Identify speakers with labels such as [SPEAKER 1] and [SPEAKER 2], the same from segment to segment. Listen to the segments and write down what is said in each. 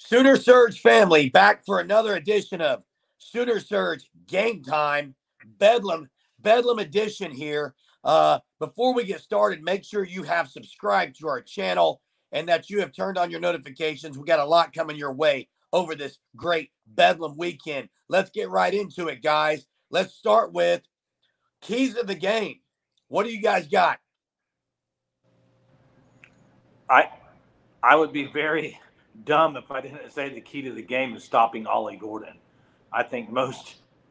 [SPEAKER 1] Sooner Surge family, back for another edition of Sooner Surge GameTime, Bedlam edition here. Before we get started, make sure you have subscribed to our channel and that you have turned on your notifications. We got a lot coming your way over this great Bedlam weekend. Let's get right into it, guys. Let's start with keys of the game. What do you guys got?
[SPEAKER 2] I would be very dumb if I didn't say the key to the game is stopping Ollie Gordon. I think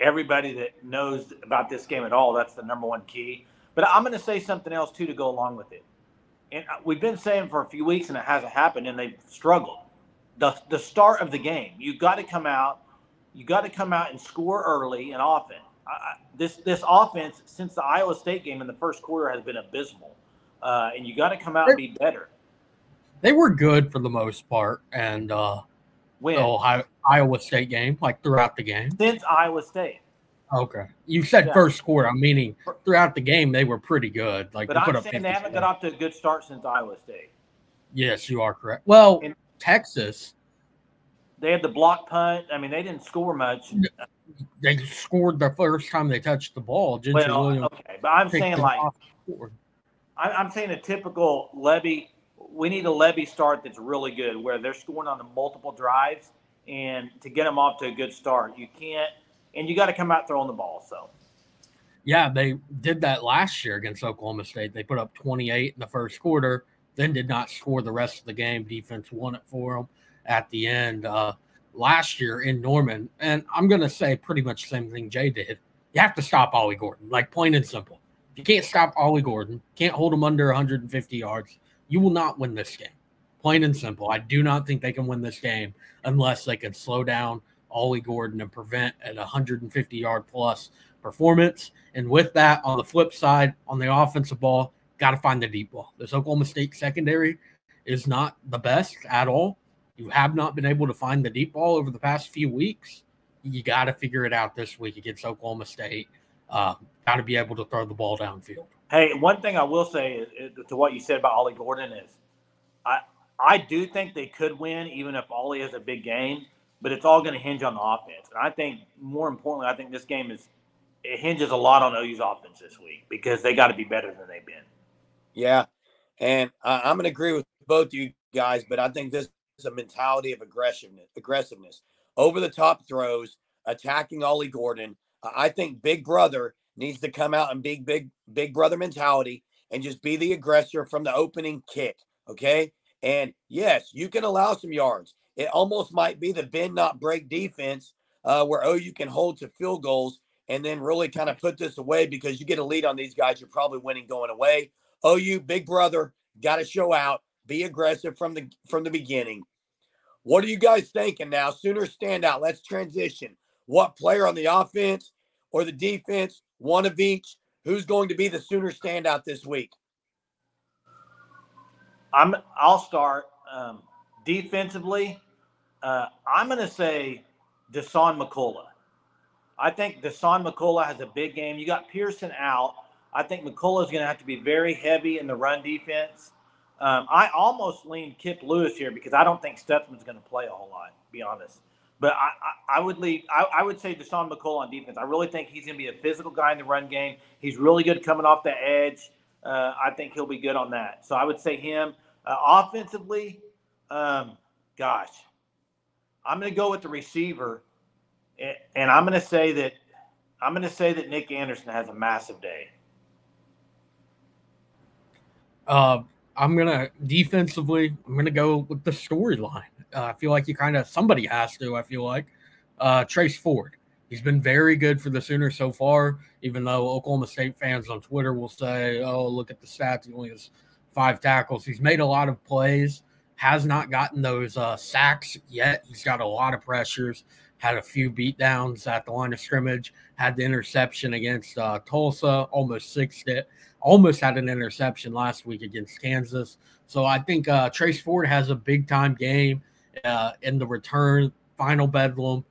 [SPEAKER 2] everybody that knows about this game at all, that's the number one key. But I'm going to say something else too to go along with it. And we've been saying for a few weeks and it hasn't happened, and they've struggled. The start of the game, you got to come out and score early and often. This offense since the Iowa State game in the first quarter has been abysmal, and you got to come out and be better.
[SPEAKER 3] They were good for the most part, and
[SPEAKER 2] when
[SPEAKER 3] the Iowa State game, like throughout the game.
[SPEAKER 2] Since Iowa State.
[SPEAKER 3] Okay, you said first quarter. I'm meaning throughout the game they were pretty good. Like,
[SPEAKER 2] but I'm saying they haven't got off to a good start since Iowa State.
[SPEAKER 3] Yes, you are correct. Well, Texas,
[SPEAKER 2] they had the block punt. I mean, they didn't score much.
[SPEAKER 3] They scored the first time they touched the ball.
[SPEAKER 2] Okay, but I'm saying I'm saying a typical Levy. We need a Levy start that's really good, where they're scoring on the multiple drives, and to get them off to a good start, you can't. And you got to come out throwing the ball. So,
[SPEAKER 3] yeah, they did that last year against Oklahoma State. They put up 28 in the first quarter, then did not score the rest of the game. Defense won it for them at the end last year in Norman. And I'm going to say pretty much the same thing Jay did. You have to stop Ollie Gordon, like plain and simple. If you can't stop Ollie Gordon, can't hold him under 150 yards, you will not win this game. Plain and simple. I do not think they can win this game unless they can slow down Ollie Gordon and prevent an 150-yard plus performance. And with that, on the flip side, on the offensive ball, got to find the deep ball. This Oklahoma State secondary is not the best at all. You have not been able to find the deep ball over the past few weeks. You got to figure it out this week against Oklahoma State. Got to be able to throw the ball downfield.
[SPEAKER 2] Hey, one thing I will say is to what you said about Ollie Gordon is I do think they could win even if Ollie has a big game, but it's all going to hinge on the offense. And I think more importantly, I think this game hinges a lot on OU's offense this week because they got to be better than they've been.
[SPEAKER 1] Yeah, and I'm going to agree with both you guys, but I think this is a mentality of aggressiveness, over-the-top throws, attacking Ollie Gordon. I think Big Brother needs to come out and big brother mentality and just be the aggressor from the opening kick, okay? And, yes, you can allow some yards. It almost might be the bend, not break defense where OU can hold to field goals and then really kind of put this away because you get a lead on these guys, you're probably winning going away. OU, Big Brother, got to show out, be aggressive from the beginning. What are you guys thinking now? Sooner standout. Let's transition. What player on the offense or the defense, one of each, who's going to be the Sooner standout this week?
[SPEAKER 2] I'll start. Defensively, I'm going to say Deshaun McCullough. I think Deshaun McCullough has a big game. You got Pearson out. I think McCullough is going to have to be very heavy in the run defense. I almost lean Kip Lewis here because I don't think Stutzman's going to play a whole lot, to be honest. But I would say Deshaun McCullough on defense. I really think he's going to be a physical guy in the run game. He's really good coming off the edge. I think he'll be good on that. So I would say him. Offensively, I'm going to go with the receiver, and I'm going to say that Nick Anderson has a massive day.
[SPEAKER 3] Defensively, I'm going to go with the storyline. I feel like somebody has to, I feel like. Trace Ford. He's been very good for the Sooners so far, even though Oklahoma State fans on Twitter will say, oh, look at the stats. He only has 5 tackles. He's made a lot of plays, has not gotten those sacks yet. He's got a lot of pressures, had a few beatdowns at the line of scrimmage, had the interception against Tulsa, almost sixed it, almost had an interception last week against Kansas. So I think Trace Ford has a big-time game in the return, final Bedlam,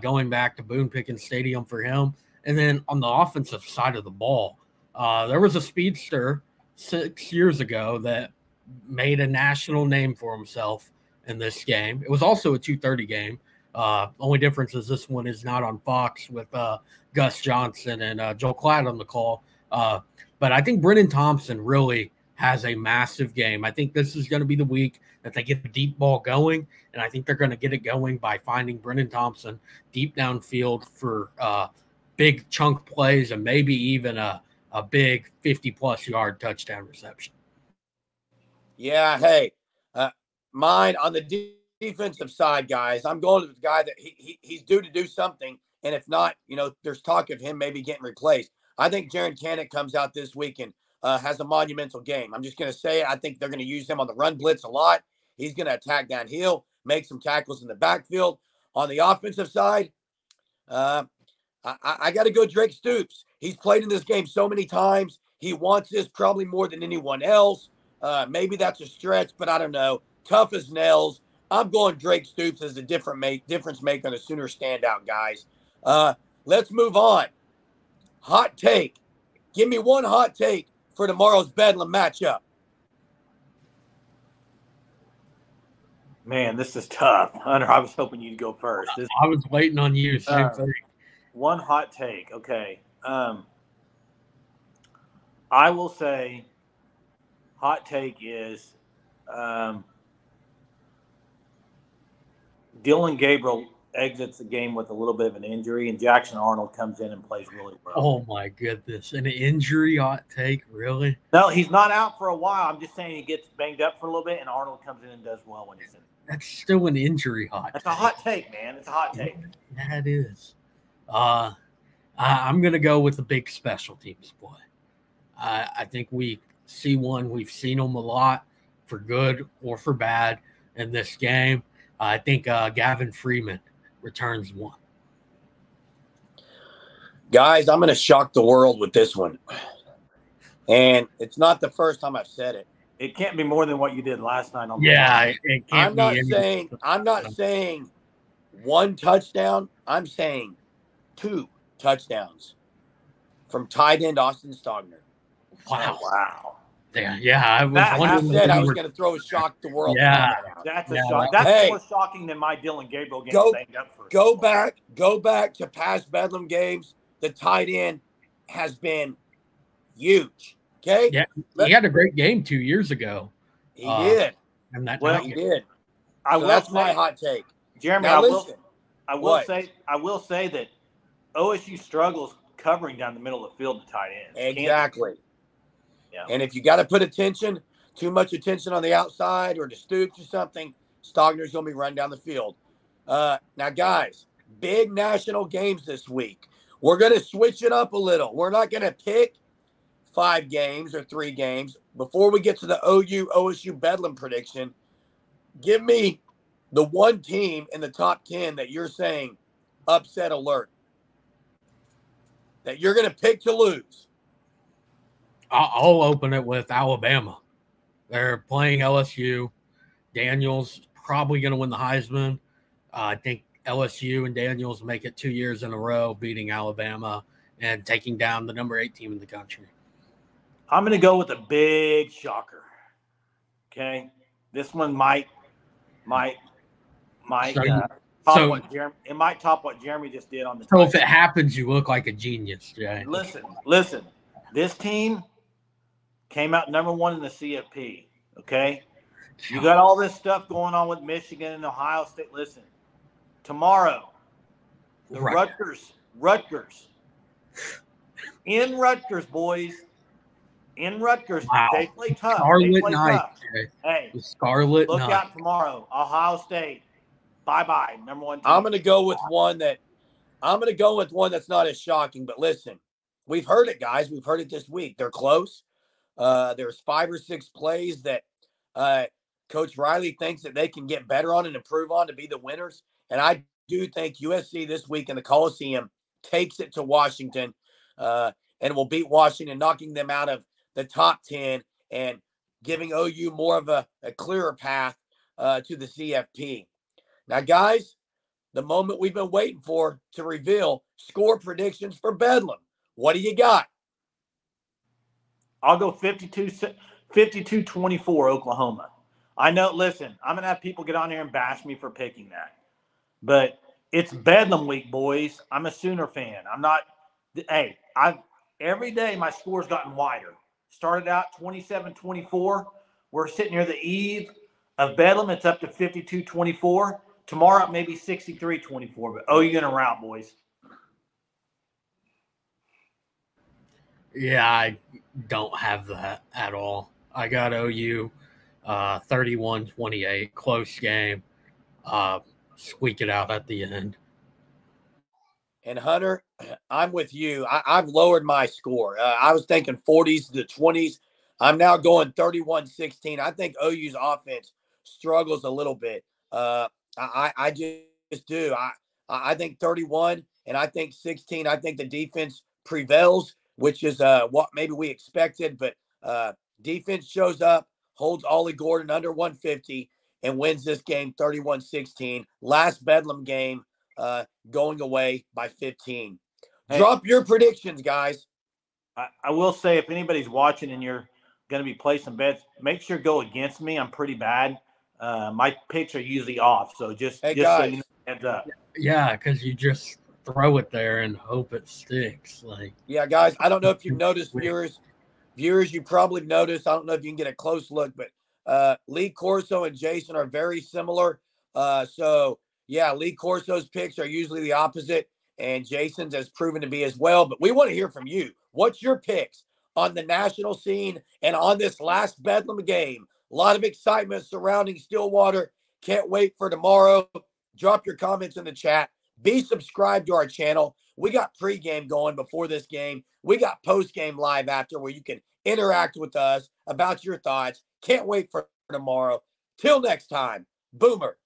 [SPEAKER 3] going back to Boone Pickens Stadium for him. And then on the offensive side of the ball, there was a speedster 6 years ago that made a national name for himself, in this game. It was also a 2:30 game. Only difference is this one is not on Fox with Gus Johnson and Joel Klatt on the call. But I think Brennan Thompson really has a massive game. I think this is going to be the week that they get the deep ball going, and I think they're going to get it going by finding Brennan Thompson deep downfield for big chunk plays and maybe even a big 50-plus yard touchdown reception.
[SPEAKER 1] Yeah, hey, mine on the defensive side, guys, I'm going to the guy that he's due to do something, and if not, there's talk of him maybe getting replaced. I think Jaron Kanek comes out this week and has a monumental game. I'm just going to say it. I think they're going to use him on the run blitz a lot. He's going to attack downhill, make some tackles in the backfield. On the offensive side, I got to go Drake Stoops. He's played in this game so many times. He wants this probably more than anyone else. Maybe that's a stretch, but I don't know. Tough as nails. I'm going Drake Stoops as a difference maker and a Sooner standout, guys. Let's move on. Hot take. Give me one hot take for tomorrow's Bedlam matchup.
[SPEAKER 2] Man, this is tough. Hunter, I was hoping you'd go first.
[SPEAKER 3] I was waiting on you. Same thing.
[SPEAKER 2] One hot take. Okay. I will say hot take is Dylan Gabriel exits the game with a little bit of an injury, and Jackson Arnold comes in and plays really well.
[SPEAKER 3] Oh, my goodness. An injury hot take? Really?
[SPEAKER 2] No, he's not out for a while. I'm just saying he gets banged up for a little bit, and Arnold comes in and does well when he's in.
[SPEAKER 3] That's still an injury hot
[SPEAKER 2] That's take. A hot take, man. It's a hot take.
[SPEAKER 3] That is. I'm going to go with the big special teams play. I think we see one. We've seen them a lot for good or for bad in this game. I think Gavin Freeman returns one.
[SPEAKER 1] Guys, I'm going to shock the world with this one. And it's not the first time I've said it.
[SPEAKER 2] It can't be more than what you did last night on the
[SPEAKER 3] it can't
[SPEAKER 1] I'm not saying one touchdown. I'm saying 2 touchdowns from tight end Austin Stogner.
[SPEAKER 2] Wow.
[SPEAKER 3] Yeah. I
[SPEAKER 1] was going to throw a shock the world.
[SPEAKER 3] Yeah.
[SPEAKER 2] That's a shock. That's more shocking than my Dylan Gabriel game.
[SPEAKER 1] Go back to past Bedlam games. The tight end has been huge. Okay.
[SPEAKER 3] Yeah. He had a great game 2 years ago.
[SPEAKER 1] He did.
[SPEAKER 3] And
[SPEAKER 1] he did. That's my hot take.
[SPEAKER 2] Jeremy, I will say that OSU struggles covering down the middle of the field to tight ends.
[SPEAKER 1] Exactly. Yeah. And if you got to put too much attention on the outside or to Stoops or something, Stogner's going to be running down the field. Now, guys, big national games this week. We're going to switch it up a little. We're not going to pick 5 games or 3 games. Before we get to the OSU Bedlam prediction, give me the one team in the top 10 that you're saying upset alert, that you're going to pick to lose.
[SPEAKER 3] I'll open it with Alabama. They're playing LSU. Daniels probably going to win the Heisman. I think LSU and Daniels make it 2 years in a row, beating Alabama and taking down the number 8 team in the country.
[SPEAKER 2] I'm going to go with a big shocker. Okay, this one might top what Jeremy just did on the.
[SPEAKER 3] So if it happens, you look like a genius, Jay.
[SPEAKER 2] Listen. This team came out number 1 in the CFP. Okay, you got all this stuff going on with Michigan and Ohio State. Listen, tomorrow, the Rutgers in Rutgers, boys. In Rutgers, they play tough. Hey,
[SPEAKER 3] Scarlet
[SPEAKER 2] look
[SPEAKER 3] Knight.
[SPEAKER 2] out tomorrow. Ohio State. Bye-bye. Number 1 team.
[SPEAKER 1] I'm going to go with one that's not as shocking, but listen, we've heard it, guys. We've heard it this week. They're close. There's 5 or 6 plays that Coach Riley thinks that they can get better on and improve on to be the winners. And I do think USC this week in the Coliseum takes it to Washington and will beat Washington, knocking them out of the top 10 and giving OU more of a clearer path to the CFP. Now, guys, the moment we've been waiting for to reveal score predictions for Bedlam. What do you got?
[SPEAKER 2] I'll go 52-24 Oklahoma. I know. Listen, I'm gonna have people get on here and bash me for picking that, but it's Bedlam week, boys. I'm a Sooner fan. I'm not. Hey, I've every day my score's gotten wider. Started out 27-24. We're sitting near the eve of Bedlam. It's up to 52-24. Tomorrow, maybe 63-24. But you're gonna rout, boys.
[SPEAKER 3] Yeah, I don't have that at all. I got OU 31-28, close game. Squeak it out at the end.
[SPEAKER 1] And Hunter, I'm with you. I've lowered my score. I was thinking 40s to 20s. I'm now going 31-16. I think OU's offense struggles a little bit. I just do. I think 31 and I think 16. I think the defense prevails, which is what maybe we expected. But defense shows up, holds Ollie Gordon under 150, and wins this game 31-16. Last Bedlam game. Going away by 15.
[SPEAKER 2] Hey,
[SPEAKER 1] drop your predictions, guys.
[SPEAKER 2] I will say, if anybody's watching and you're going to be placing bets, make sure to go against me. I'm pretty bad. My picks are usually off, so just
[SPEAKER 1] Hey,
[SPEAKER 2] just
[SPEAKER 1] guys.
[SPEAKER 2] so you know, heads up.
[SPEAKER 3] Yeah, because you just throw it there and hope it sticks. Like,
[SPEAKER 1] yeah, guys. I don't know if you've noticed, viewers, you probably noticed. I don't know if you can get a close look, but Lee Corso and Jason are very similar. So yeah, Lee Corso's picks are usually the opposite, and Jason's has proven to be as well. But we want to hear from you. What's your picks on the national scene and on this last Bedlam game? A lot of excitement surrounding Stillwater. Can't wait for tomorrow. Drop your comments in the chat. Be subscribed to our channel. We got pregame going before this game. We got postgame live after where you can interact with us about your thoughts. Can't wait for tomorrow. Till next time, Boomer.